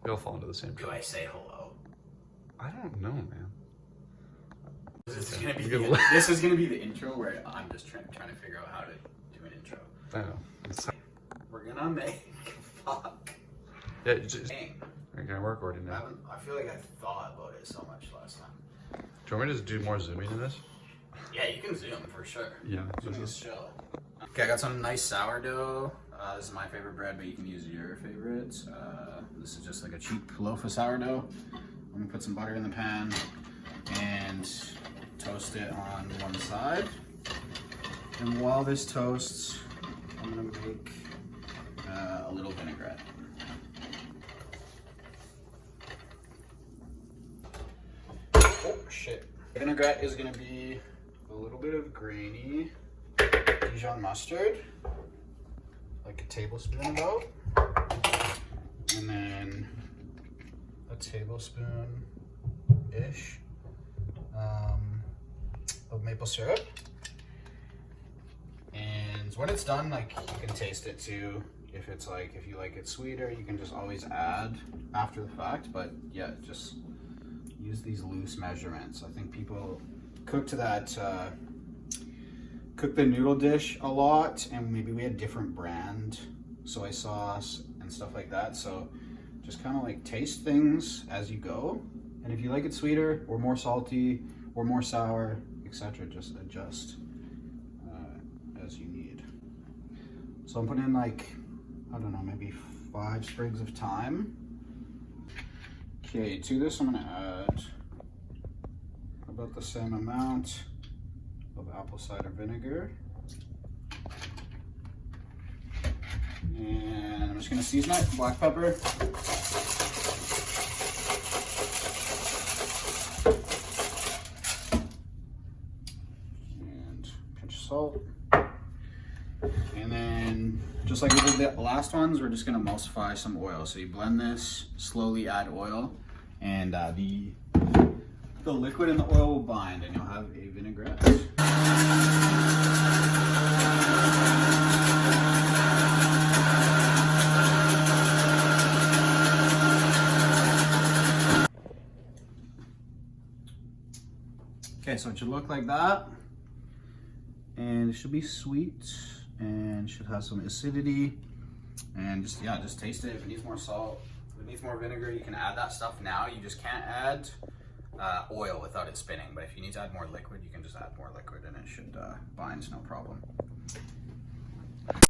We all fall into the same Do trap. I say hello? I don't know, man. This is gonna be the intro where I'm just trying to figure out how to do an intro. I know. It's, We're gonna make fuck. yeah, just, Dang. okay, we're recording now. I feel like I thought about it so much last time. Do you want me to just do more zooming in this? Yeah, you can zoom for sure. Yeah. Zoom is chill. Okay, I got some nice sourdough. This is my favorite bread, but you can use your favorites. This is just like a cheap loaf of sourdough. I'm gonna put some butter in the pan and toast it on one side. And while this toasts, I'm gonna make a little vinaigrette. Oh shit. Vinaigrette is gonna be a little bit of grainy Dijon mustard, like a tablespoon about, and then a tablespoon-ish of maple syrup. And when it's done, like, you can taste it too. If you like it sweeter, you can just always add after the fact. But yeah, just use these loose measurements. I think people cook to that, cook the noodle dish a lot, and maybe we had different brand soy sauce and stuff like that. So just kind of like taste things as you go. And if you like it sweeter or more salty or more sour, etc., just adjust as you need. So I'm putting in like, I don't know, maybe 5 sprigs of thyme. Okay, to this I'm gonna add about the same amount of apple cider vinegar. And I'm just gonna season it, black pepper. And a pinch of salt. And then, just like we did the last ones, we're just gonna emulsify some oil. So you blend this, slowly add oil, and the liquid in the oil will bind, and you'll have a vinaigrette. Okay, so it should look like that, and it should be sweet and should have some acidity. And just taste it. If it needs more salt, if it needs more vinegar, you can add that stuff now. You just can't add oil without it spinning, but if you need to add more liquid, you can just add more liquid and it should bind, no problem.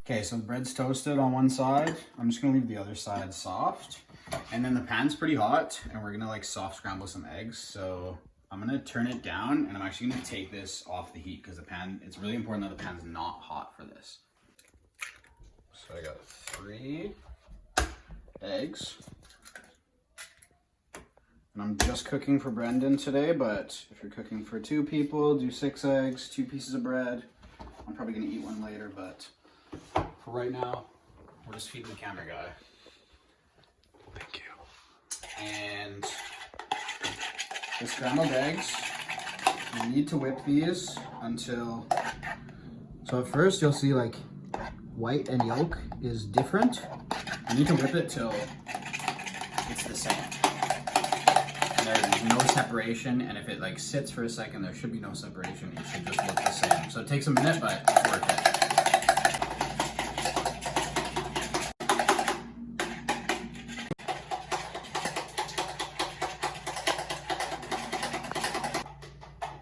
Okay, so the bread's toasted on one side. I'm just gonna leave the other side soft, and then the pan's pretty hot, and we're gonna like soft scramble some eggs. So I'm gonna turn it down, and I'm actually gonna take this off the heat because the pan, it's really important that the pan's not hot for this. So I got 3 eggs. And I'm just cooking for Brendan today, but if you're cooking for 2 people, do 6 eggs, 2 pieces of bread. I'm probably gonna eat one later, but for right now, we're just feeding the camera guy. Thank you. And the scrambled eggs, you need to whip these until, so at first you'll see like white and yolk is different. You need to whip it till it's the same. There's no separation, and if it like sits for a second, there should be no separation. It should just look the same. So it takes a minute, but it's worth it.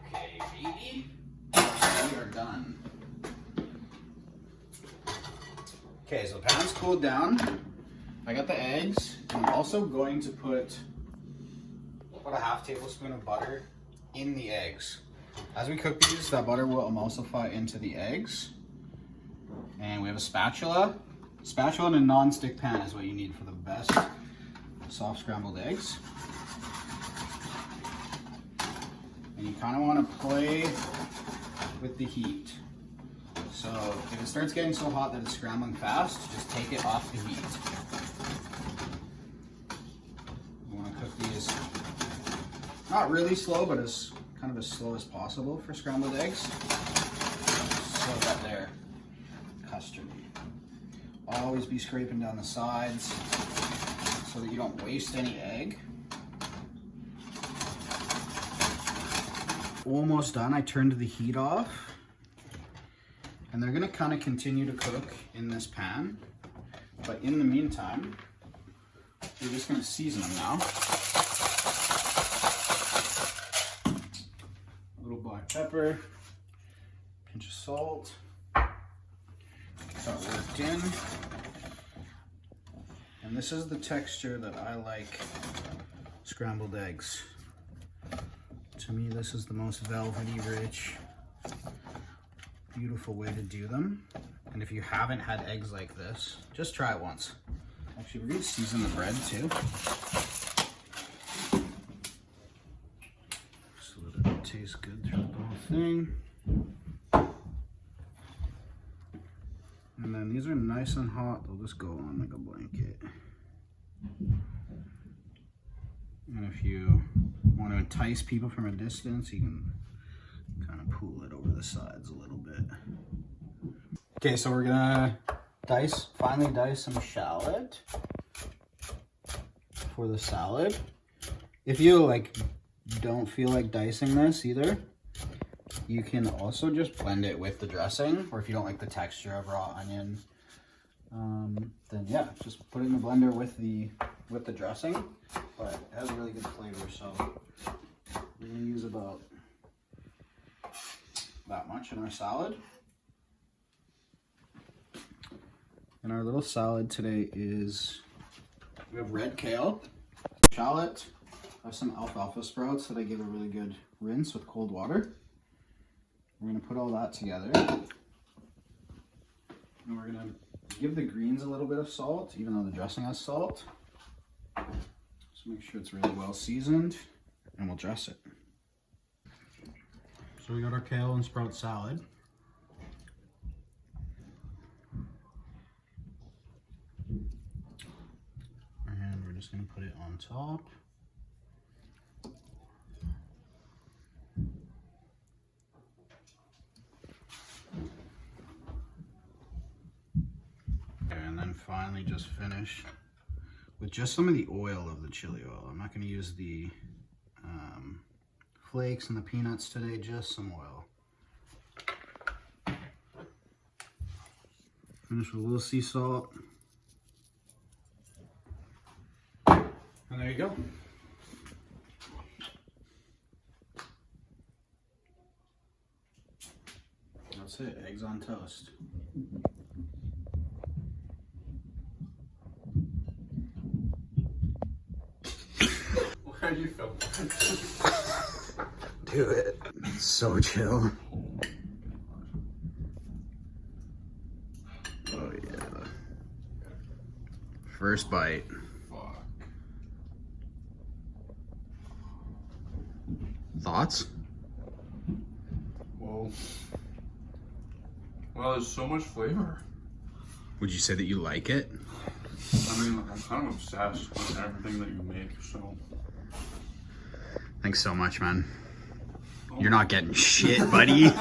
Okay, baby, we are done. Okay, so the pan's cooled down. I got the eggs. I'm also going to put about a half tablespoon of butter in the eggs. As we cook these, that butter will emulsify into the eggs. And we have a spatula. Spatula in a non-stick pan is what you need for the best soft scrambled eggs. And you kind of want to play with the heat. So if it starts getting so hot that it's scrambling fast, just take it off the heat. You want to cook these not really slow, but as kind of as slow as possible for scrambled eggs, so that they're custardy. Always be scraping down the sides so that you don't waste any egg. Almost done. I turned the heat off. And they're gonna kind of continue to cook in this pan. But in the meantime, we're just gonna season them now. A little black pepper, pinch of salt. Got worked in. And this is the texture that I like scrambled eggs. To me, this is the most velvety, rich, beautiful way to do them. And if you haven't had eggs like this, just try it once. Actually, we're gonna season the bread too, so that it tastes good throughout the whole thing. And then these are nice and hot, they'll just go on like a blanket. And if you want to entice people from a distance, you can kind of pull it over the sides a little bit. Okay, so we're gonna finally dice some shallot for the salad. If you don't feel like dicing this either, you can also just blend it with the dressing, or if you don't like the texture of raw onion, then yeah, just put it in the blender with the dressing. But it has a really good flavor, so we're gonna use about that much in our salad. And our little salad today is, we have red kale, shallot, I have some alfalfa sprouts that I give a really good rinse with cold water. We're gonna put all that together. And we're gonna give the greens a little bit of salt, even though the dressing has salt. So make sure it's really well seasoned, and we'll dress it. So we got our kale and sprout salad. And we're just gonna put it on top. And then finally just finish with just some of the oil of the chili oil. I'm not going to use the flakes and the peanuts today, just some oil. Finish with a little sea salt. And there you go. That's it, eggs on toast. Why are you filming? Do it. It's so chill. Oh yeah. First bite. Fuck. Thoughts? Whoa. Well, there's so much flavor. Would you say that you like it? I mean, I'm kind of obsessed with everything that you make, so. Thanks so much, man. You're not getting shit, buddy.